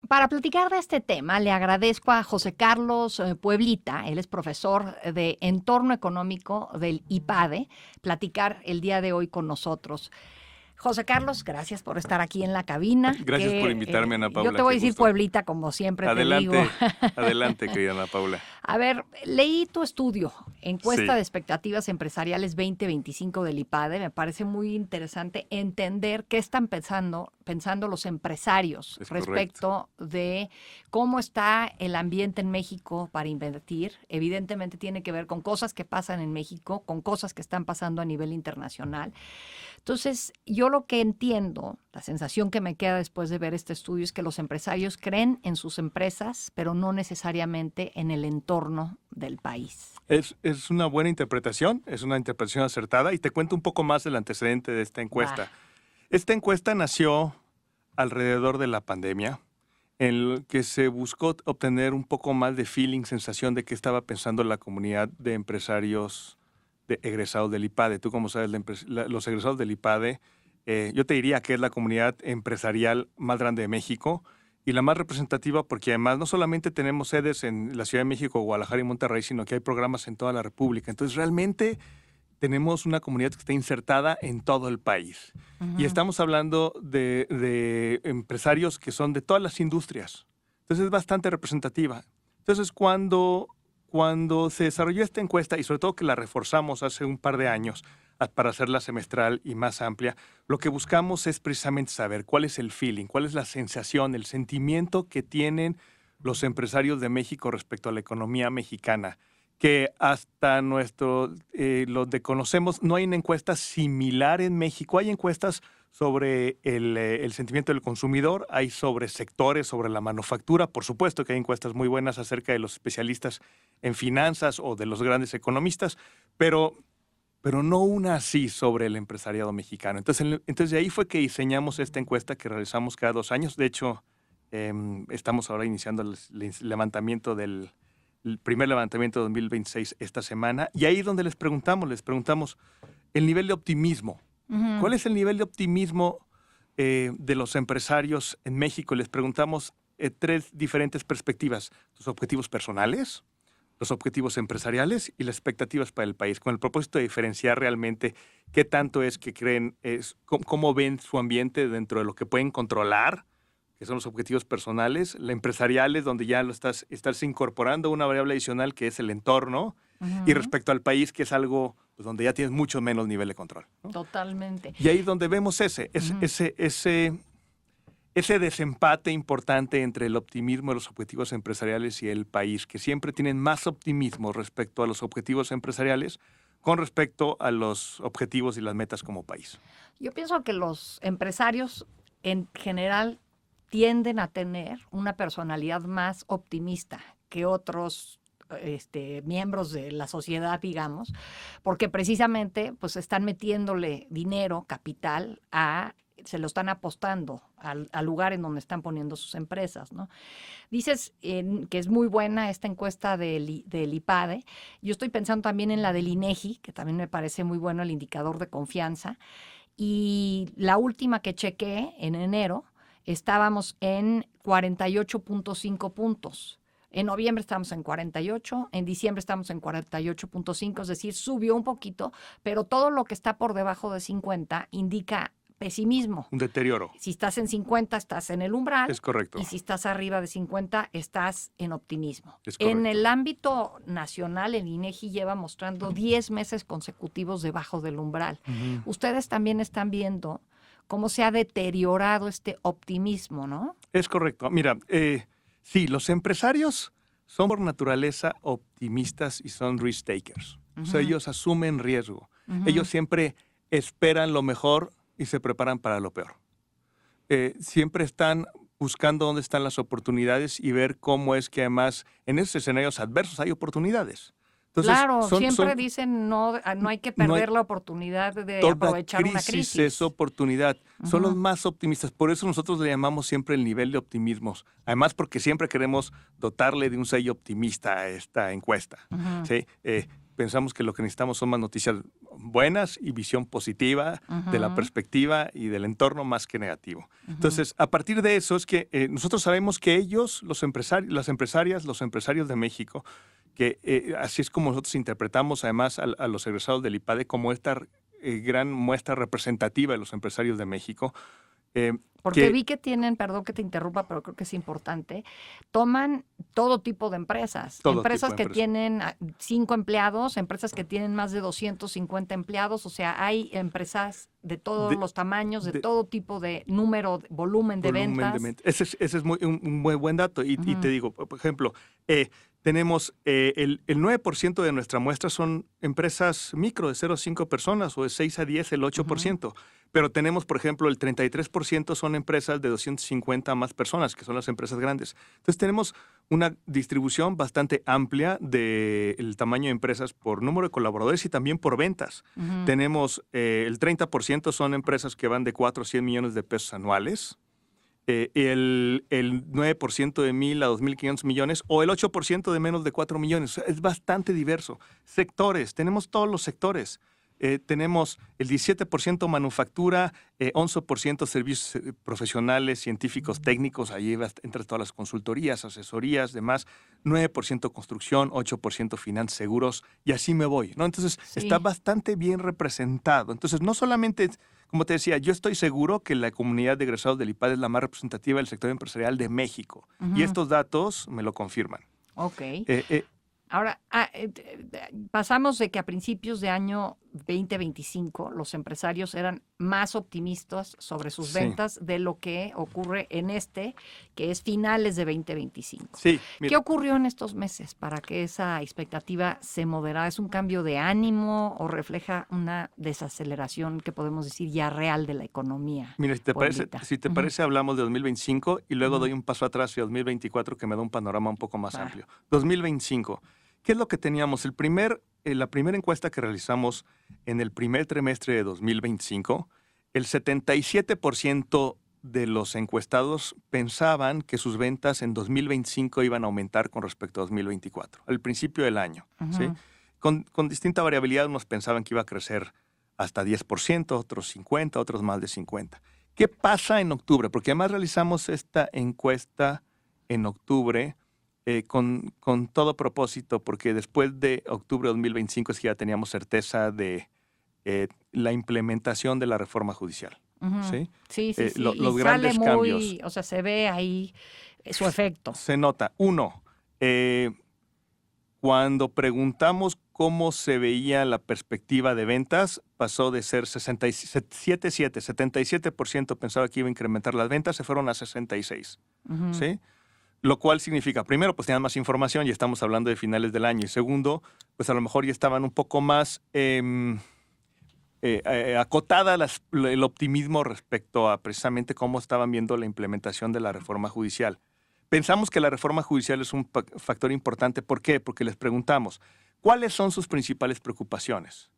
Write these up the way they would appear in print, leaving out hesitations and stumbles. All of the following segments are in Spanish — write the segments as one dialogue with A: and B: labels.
A: Para platicar de este tema, le agradezco a José Carlos Pueblita, él es profesor de Entorno Económico del IPADE, platicar el día de hoy con nosotros. José Carlos, gracias por estar aquí en la cabina.
B: Gracias por invitarme, Ana Paula.
A: Yo te voy a decir
B: gusto.
A: Pueblita, como siempre te digo.
B: Adelante, querida Ana Paula.
A: A ver, leí tu estudio, Encuesta
B: Sí.
A: de Expectativas Empresariales 2025 del IPADE. Me parece muy interesante entender qué están pensando los empresarios
B: Es
A: respecto de cómo está el ambiente en México para invertir. Evidentemente tiene que ver con cosas que pasan en México, con cosas que están pasando a nivel internacional. Entonces, yo lo que entiendo, la sensación que me queda después de ver este estudio es que los empresarios creen en sus empresas, pero no necesariamente en el entorno del país.
B: Es una buena interpretación, es una interpretación acertada y te cuento un poco más del antecedente de esta encuesta.
A: Va.
B: Esta encuesta nació alrededor de la pandemia, en el que se buscó obtener un poco más de feeling, sensación de qué estaba pensando la comunidad de empresarios egresados del IPADE. Tú, como sabes, los egresados del IPADE, yo te diría que es la comunidad empresarial más grande de México y la más representativa porque además no solamente tenemos sedes en la Ciudad de México, Guadalajara y Monterrey, sino que hay programas en toda la República. Entonces, realmente tenemos una comunidad que está insertada en todo el país. Y estamos hablando de empresarios que son de todas las industrias. Entonces, es bastante representativa. Entonces, cuando se desarrolló esta encuesta, y sobre todo que la reforzamos hace un par de años para hacerla semestral y más amplia, lo que buscamos es precisamente saber cuál es el feeling, cuál es la sensación, el sentimiento que tienen los empresarios de México respecto a la economía mexicana, que hasta donde conocemos, no hay una encuesta similar en México. Hay encuestas sobre el sentimiento del consumidor, hay sobre sectores, sobre la manufactura. Por supuesto que hay encuestas muy buenas acerca de los especialistas en finanzas o de los grandes economistas, pero no una así sobre el empresariado mexicano. Entonces de ahí fue que diseñamos esta encuesta que realizamos cada 2 años. De hecho, estamos ahora iniciando el primer levantamiento de 2026 esta semana, y ahí es donde les preguntamos el nivel de optimismo. ¿Cuál es el nivel de optimismo de los empresarios en México? Les preguntamos 3 diferentes perspectivas: los objetivos personales, los objetivos empresariales y las expectativas para el país, con el propósito de diferenciar realmente qué tanto es que creen, cómo ven su ambiente dentro de lo que pueden controlar, que son los objetivos personales, la empresariales, donde ya estás incorporando una variable adicional que es el entorno, y respecto al país, que es algo pues, donde ya tienes mucho menos nivel de control, ¿no?
A: Totalmente.
B: Y ahí es donde vemos ese desempate importante entre el optimismo de los objetivos empresariales y el país, que siempre tienen más optimismo respecto a los objetivos empresariales con respecto a los objetivos y las metas como país.
A: Yo pienso que los empresarios en general tienden a tener una personalidad más optimista que otros miembros de la sociedad, digamos, porque precisamente pues están metiéndole dinero, capital, se lo están apostando al lugar en donde están poniendo sus empresas, ¿no? Dices que es muy buena esta encuesta del IPADE. Yo estoy pensando también en la del INEGI, que también me parece muy bueno el indicador de confianza. Y la última que chequé en enero, estábamos en 48.5 puntos. En noviembre estamos en 48, en diciembre estamos en 48.5, es decir, subió un poquito, pero todo lo que está por debajo de 50 indica pesimismo.
B: Un deterioro.
A: Si estás en 50, estás en el umbral.
B: Es correcto.
A: Y si estás arriba de 50, estás en optimismo.
B: Es correcto.
A: En el ámbito nacional, el INEGI lleva mostrando 10 meses consecutivos debajo del umbral. Ustedes también están viendo cómo se ha deteriorado este optimismo, ¿no?
B: Es correcto. Mira, sí, los empresarios son por naturaleza optimistas y son risk takers. O sea, ellos asumen riesgo. Ellos siempre esperan lo mejor y se preparan para lo peor. Siempre están buscando dónde están las oportunidades y ver cómo es que además en esos escenarios adversos hay oportunidades. Entonces,
A: claro, siempre dicen no hay que perder la oportunidad de aprovechar una crisis.
B: Es oportunidad. Son los más optimistas. Por eso nosotros le llamamos siempre el nivel de optimismo. Además, porque siempre queremos dotarle de un sello optimista a esta encuesta. ¿Sí? Pensamos que lo que necesitamos son más noticias buenas y visión positiva de la perspectiva y del entorno más que negativo. Entonces, a partir de eso es que nosotros sabemos que ellos, los empresarios, las empresarias, los empresarios de México, que así es como nosotros interpretamos además a los egresados del IPADE como esta gran muestra representativa de los empresarios de México.
A: Porque vi que tienen, perdón que te interrumpa, pero creo que es importante, toman todo tipo de empresas. Empresas que tienen 5 empleados, empresas que tienen más de 250 empleados, o sea, hay empresas de todos los tamaños, de todo tipo de número, volumen de ventas.
B: Ese es un muy buen dato. Y te digo, por ejemplo, tenemos el 9% de nuestra muestra son empresas micro de 0 a 5 personas o de 6 a 10 el 8%. Pero tenemos, por ejemplo, el 33% son empresas de 250 más personas, que son las empresas grandes. Entonces tenemos una distribución bastante amplia del tamaño de empresas por número de colaboradores y también por ventas. Tenemos el 30% son empresas que van de 4 a 100 millones de pesos anuales. El 9% de 1,000 a 2,500 millones o el 8% de menos de 4 millones. Es bastante diverso. Sectores, tenemos todos los sectores. Tenemos el 17% manufactura, 11% servicios profesionales, científicos, técnicos, ahí entre todas las consultorías, asesorías, demás, 9% construcción, 8% finanzas, seguros, y así me voy, ¿no? Entonces, está bastante bien representado. Entonces, no solamente, como te decía, yo estoy seguro que la comunidad de egresados del IPADE es la más representativa del sector empresarial de México, y estos datos me lo confirman.
A: Ok. Ahora, pasamos de que a principios de año 2025 los empresarios eran más optimistas sobre sus ventas de lo que ocurre en que es finales de 2025.
B: Sí,
A: ¿Qué ocurrió en estos meses para que esa expectativa se moderara? ¿Es un cambio de ánimo o refleja una desaceleración que podemos decir ya real de la economía?
B: Mira, si te parece, hablamos de 2025 y luego doy un paso atrás hacia 2024 que me da un panorama un poco más amplio. 2025. ¿Qué es lo que teníamos? La primera encuesta que realizamos en el primer trimestre de 2025, el 77% de los encuestados pensaban que sus ventas en 2025 iban a aumentar con respecto a 2024, al principio del año. ¿Sí? Con distinta variabilidad, unos pensaban que iba a crecer hasta 10%, otros 50%, otros más de 50%. ¿Qué pasa en octubre? Porque además realizamos esta encuesta en octubre con todo propósito, porque después de octubre de 2025 es que ya teníamos certeza de la implementación de la reforma judicial. ¿Sí?
A: Sí.
B: Los grandes cambios.
A: O sea, se ve ahí su efecto.
B: Se nota. Uno, cuando preguntamos cómo se veía la perspectiva de ventas, pasó de ser 77% pensaba que iba a incrementar las ventas, se fueron a 66%. ¿Sí? Lo cual significa, primero, pues tenían más información y estamos hablando de finales del año. Y segundo, pues a lo mejor ya estaban un poco más acotada el optimismo respecto a precisamente cómo estaban viendo la implementación de la reforma judicial. Pensamos que la reforma judicial es un factor importante. ¿Por qué? Porque les preguntamos, ¿cuáles son sus principales preocupaciones?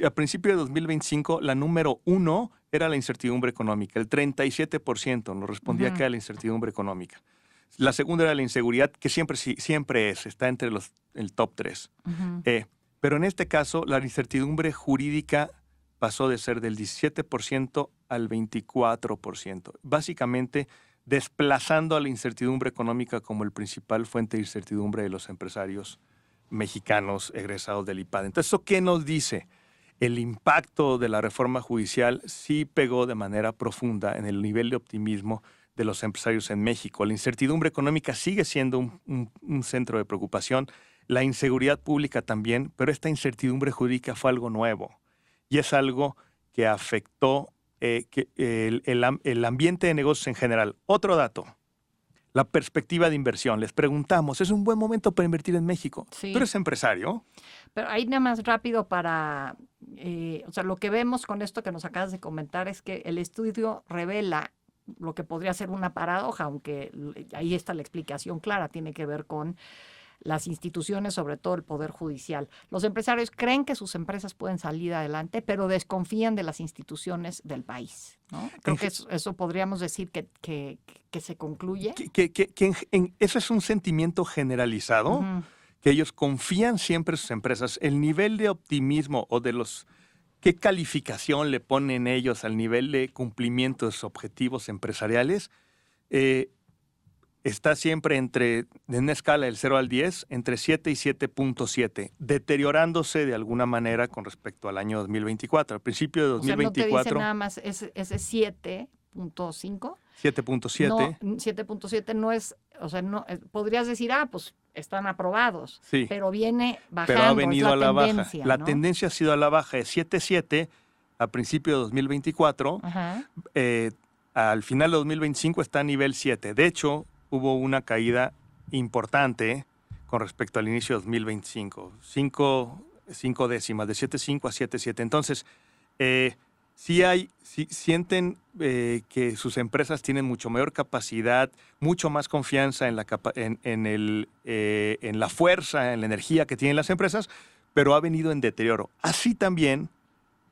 B: A principio de 2025, la número 1 era la incertidumbre económica. El 37% nos respondía que era la incertidumbre económica. La segunda era la inseguridad, que siempre está entre el top 3. Pero en este caso, la incertidumbre jurídica pasó de ser del 17% al 24%, básicamente desplazando a la incertidumbre económica como el principal fuente de incertidumbre de los empresarios mexicanos egresados del IPADE. Entonces, ¿eso qué nos dice? El impacto de la reforma judicial sí pegó de manera profunda en el nivel de optimismo de los empresarios en México. La incertidumbre económica sigue siendo un centro de preocupación, la inseguridad pública también, pero esta incertidumbre jurídica fue algo nuevo y es algo que afectó el ambiente de negocios en general. Otro dato, la perspectiva de inversión. Les preguntamos, ¿es un buen momento para invertir en México?
A: Sí.
B: ¿Tú eres empresario?
A: Pero ahí nada más rápido o sea, lo que vemos con esto que nos acabas de comentar es que el estudio revela lo que podría ser una paradoja, aunque ahí está la explicación clara, tiene que ver con las instituciones, sobre todo el Poder Judicial. Los empresarios creen que sus empresas pueden salir adelante, pero desconfían de las instituciones del país, ¿no? Creo que eso podríamos decir que se concluye.
B: Eso es un sentimiento generalizado que ellos confían siempre en sus empresas. El nivel de optimismo o de qué calificación le ponen ellos al nivel de cumplimiento de sus objetivos empresariales, está siempre en una escala del 0 al 10, entre 7 y 7.7, deteriorándose de alguna manera con respecto al año 2024. Al principio de 2024...
A: O sea, ¿no te dice nada más ese 7.5?
B: 7.7.
A: No, 7.7 no es, o sea, no, podrías decir, pues están aprobados,
B: sí,
A: pero viene bajando,
B: pero ha venido
A: es la
B: a la
A: tendencia,
B: baja. La
A: ¿no?
B: tendencia ha sido a la baja de 7.7 a principio de 2024.
A: Ajá.
B: Al final de 2025 está a nivel 7. De hecho, hubo una caída importante con respecto al inicio de 2025. 5 décimas, de 7.5 a 7.7. Entonces, sienten que sus empresas tienen mucho mayor capacidad, mucho más confianza en la fuerza, en la energía que tienen las empresas, pero ha venido en deterioro. Así también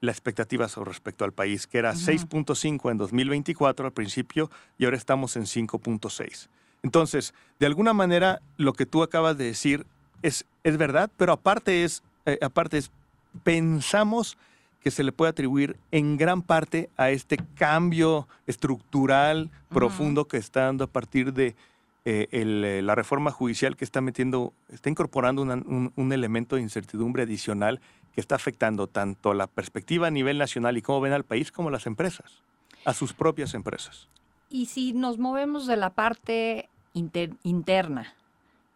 B: la expectativa sobre respecto al país, que era 6.5 en 2024 al principio y ahora estamos en 5.6. Entonces, de alguna manera, lo que tú acabas de decir es verdad, pero aparte pensamos que se le puede atribuir en gran parte a este cambio estructural profundo que está dando a partir de la reforma judicial que está incorporando un elemento de incertidumbre adicional que está afectando tanto la perspectiva a nivel nacional y cómo ven al país como las empresas, a sus propias empresas.
A: Y si nos movemos de la parte interna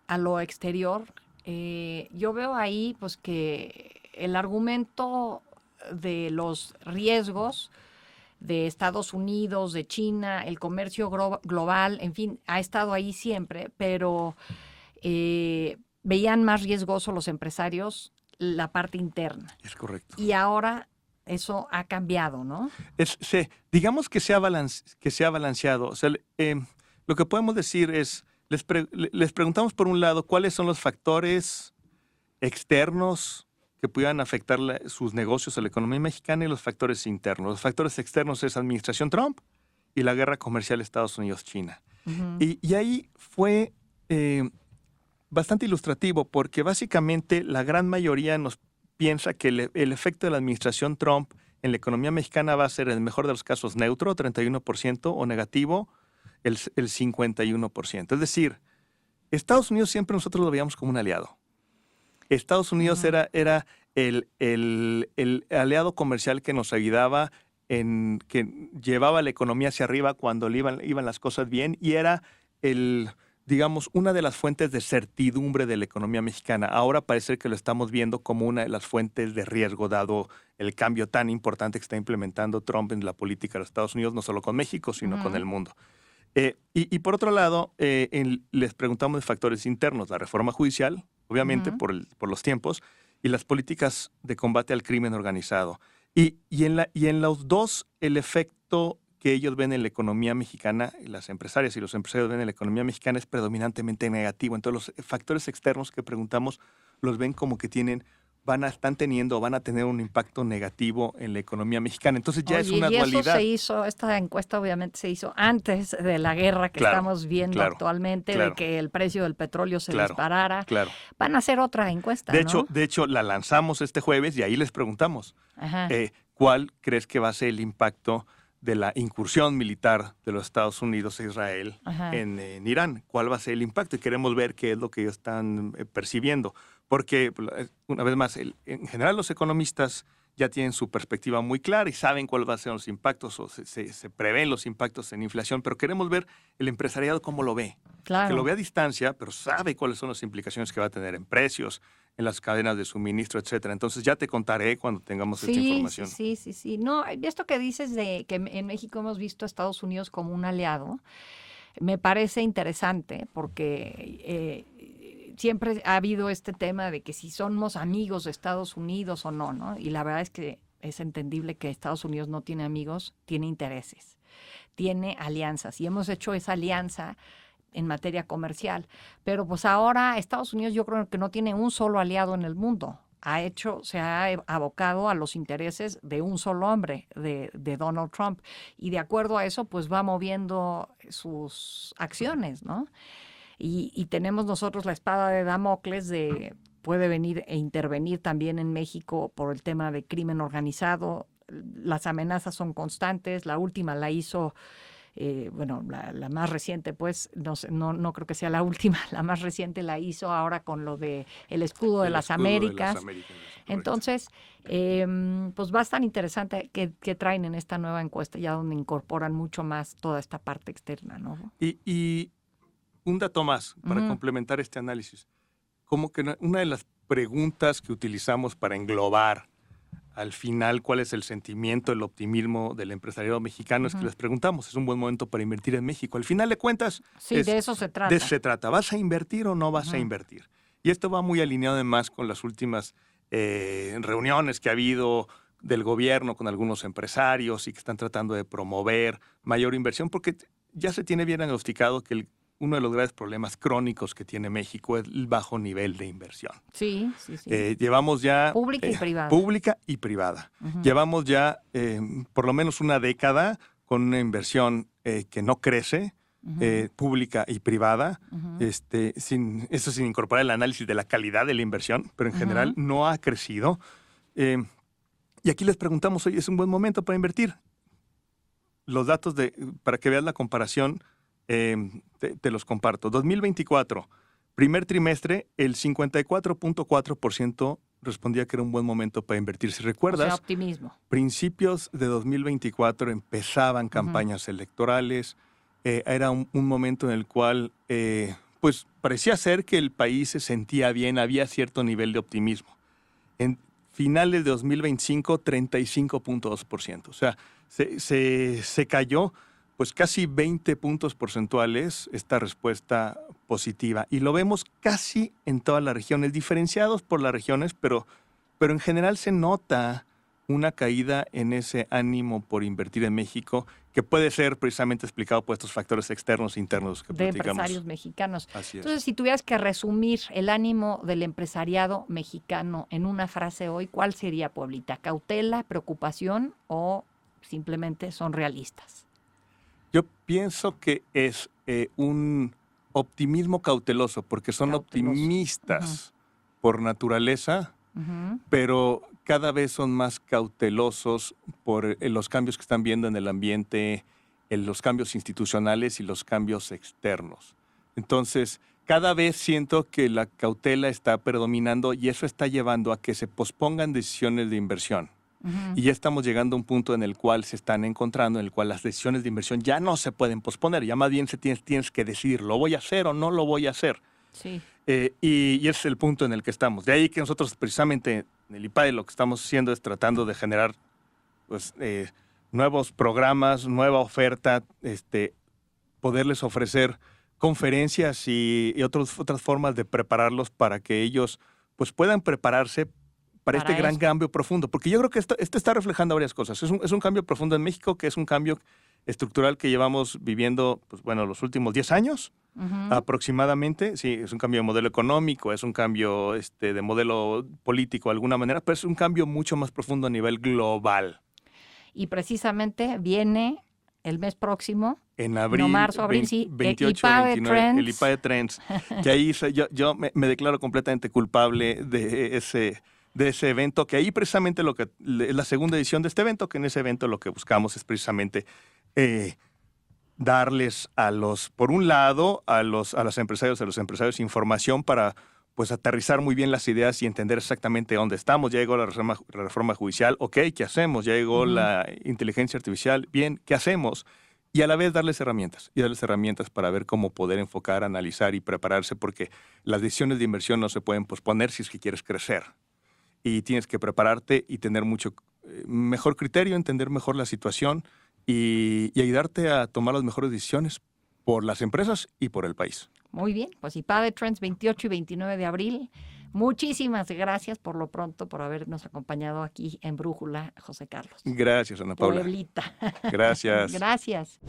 A: a lo exterior, yo veo ahí pues que el argumento de los riesgos de Estados Unidos, de China, el comercio global, en fin, ha estado ahí siempre, pero veían más riesgoso los empresarios la parte interna.
B: Es correcto.
A: Y ahora eso ha cambiado, ¿no?
B: Digamos que se ha balanceado. O sea, lo que podemos decir es, les preguntamos por un lado cuáles son los factores externos que pudieran afectar sus negocios a la economía mexicana y los factores internos. Los factores externos es administración Trump y la guerra comercial Estados Unidos-China. Y ahí fue bastante ilustrativo porque básicamente la gran mayoría nos piensa que el efecto de la administración Trump en la economía mexicana va a ser, en el mejor de los casos, neutro, 31%, o negativo, el 51%. Es decir, Estados Unidos siempre nosotros lo veíamos como un aliado. Estados Unidos era el aliado comercial que nos ayudaba, que llevaba la economía hacia arriba cuando iban las cosas bien, y era digamos, una de las fuentes de certidumbre de la economía mexicana. Ahora parece que lo estamos viendo como una de las fuentes de riesgo, dado el cambio tan importante que está implementando Trump en la política de los Estados Unidos, no solo con México, sino con el mundo. Y por otro lado, les preguntamos de factores internos, la reforma judicial, obviamente por los tiempos, y las políticas de combate al crimen organizado. Y en los dos, el efecto que ellos ven en la economía mexicana, las empresarias y los empresarios ven en la economía mexicana, es predominantemente negativo. Entonces, los factores externos que preguntamos los ven como que van a tener un impacto negativo en la economía mexicana. Entonces ya es una dualidad.
A: Esta encuesta obviamente se hizo antes de la guerra que estamos viendo actualmente, de que el precio del petróleo se disparara. Van a hacer otra encuesta,
B: de hecho, la lanzamos este jueves y ahí les preguntamos, ¿cuál crees que va a ser el impacto de la incursión militar de los Estados Unidos e Israel en Irán? ¿Cuál va a ser el impacto? Y queremos ver qué es lo que ellos están percibiendo. Porque, una vez más, en general los economistas ya tienen su perspectiva muy clara y saben cuáles van a ser los impactos, o se prevén los impactos en inflación, pero queremos ver el empresariado cómo lo ve. Que lo ve a distancia, pero sabe cuáles son las implicaciones que va a tener en precios, en las cadenas de suministro, etcétera. Entonces ya te contaré cuando tengamos esta información.
A: Sí. No, esto que dices de que en México hemos visto a Estados Unidos como un aliado, me parece interesante porque siempre ha habido este tema de que si somos amigos de Estados Unidos o no, ¿no? Y la verdad es que es entendible que Estados Unidos no tiene amigos, tiene intereses, tiene alianzas. Y hemos hecho esa alianza en materia comercial. Pero pues ahora Estados Unidos yo creo que no tiene un solo aliado en el mundo. Se ha abocado a los intereses de un solo hombre, de Donald Trump. Y de acuerdo a eso, pues va moviendo sus acciones, ¿no? y tenemos nosotros la espada de Damocles de puede venir e intervenir también en México por el tema de crimen organizado. Las amenazas son constantes. La última la hizo, bueno, la más reciente, pues, no creo que sea la última, la más reciente la hizo ahora con lo de el escudo de las Américas. Entonces, pues va a estar interesante que traen en esta nueva encuesta, ya donde incorporan mucho más toda esta parte externa, ¿no?
B: Y un dato más para complementar este análisis. Como que una de las preguntas que utilizamos para englobar al final cuál es el sentimiento, el optimismo del empresariado mexicano es que les preguntamos, ¿es un buen momento para invertir en México? Al final de cuentas,
A: sí, de eso se trata.
B: De eso se trata. ¿Vas a invertir o no vas a invertir? Y esto va muy alineado además con las últimas reuniones que ha habido del gobierno con algunos empresarios y que están tratando de promover mayor inversión, porque ya se tiene bien diagnosticado que uno de los graves problemas crónicos que tiene México es el bajo nivel de inversión.
A: Sí.
B: Llevamos ya...
A: Pública y privada.
B: Pública y privada. Llevamos ya por lo menos una década con una inversión que no crece, pública y privada, eso sin incorporar el análisis de la calidad de la inversión, pero en general no ha crecido. Y aquí les preguntamos, oye, ¿es un buen momento para invertir? Los datos para que veas la comparación, te los comparto. 2024, primer trimestre, el 54.4% respondía que era un buen momento para invertir. Si recuerdas,
A: o sea, optimismo.
B: Principios de 2024 empezaban campañas electorales. Era un momento en el cual pues parecía ser que el país se sentía bien, había cierto nivel de optimismo. En finales de 2025, 35.2%. O sea, se cayó pues casi 20 puntos porcentuales esta respuesta positiva. Y lo vemos casi en todas las regiones, diferenciados por las regiones, pero en general se nota una caída en ese ánimo por invertir en México, que puede ser precisamente explicado por estos factores externos e internos que platicamos.
A: De empresarios mexicanos.
B: Así es.
A: Entonces, si tuvieras que resumir el ánimo del empresariado mexicano en una frase hoy, ¿cuál sería, Pueblita? ¿Cautela, preocupación o simplemente son realistas?
B: Yo pienso que es un optimismo cauteloso, porque son optimistas por naturaleza, pero cada vez son más cautelosos por los cambios que están viendo en el ambiente, en los cambios institucionales y los cambios externos. Entonces, cada vez siento que la cautela está predominando y eso está llevando a que se pospongan decisiones de inversión. Y ya estamos llegando a un punto en el cual se están encontrando, en el cual las decisiones de inversión ya no se pueden posponer, ya más bien tienes que decidir, ¿lo voy a hacer o no lo voy a hacer?
A: Sí.
B: Y ese es el punto en el que estamos. De ahí que nosotros precisamente en el IPADE lo que estamos haciendo es tratando de generar pues, nuevos programas, nueva oferta, poderles ofrecer conferencias y otras formas de prepararlos para que ellos pues, puedan prepararse para este gran cambio profundo, porque yo creo que esto está reflejando varias cosas. Es un cambio profundo en México, que es un cambio estructural que llevamos viviendo, pues bueno, los últimos 10 años aproximadamente. Sí, es un cambio de modelo económico, es un cambio de modelo político de alguna manera, pero es un cambio mucho más profundo a nivel global.
A: Y precisamente viene el mes próximo,
B: en abril,
A: no marzo, abril,
B: 28,
A: IPADE
B: 29,
A: Trends.
B: el IPADE Trends, que ahí yo me declaro completamente culpable de ese evento, que ahí precisamente es la segunda edición de este evento, que en ese evento lo que buscamos es precisamente darles por un lado, a los empresarios información para pues aterrizar muy bien las ideas y entender exactamente dónde estamos. Ya llegó la reforma judicial, ok, ¿qué hacemos? Ya llegó la inteligencia artificial, bien, ¿qué hacemos? Y a la vez darles herramientas para ver cómo poder enfocar, analizar y prepararse, porque las decisiones de inversión no se pueden posponer si es que quieres crecer. Y tienes que prepararte y tener mucho mejor criterio, entender mejor la situación y ayudarte a tomar las mejores decisiones por las empresas y por el país.
A: Muy bien, pues IPADE Trends 28 y 29 de abril. Muchísimas gracias por lo pronto por habernos acompañado aquí en Brújula, José Carlos.
B: Gracias, Ana Paula.
A: Pueblita.
B: Gracias.
A: Gracias.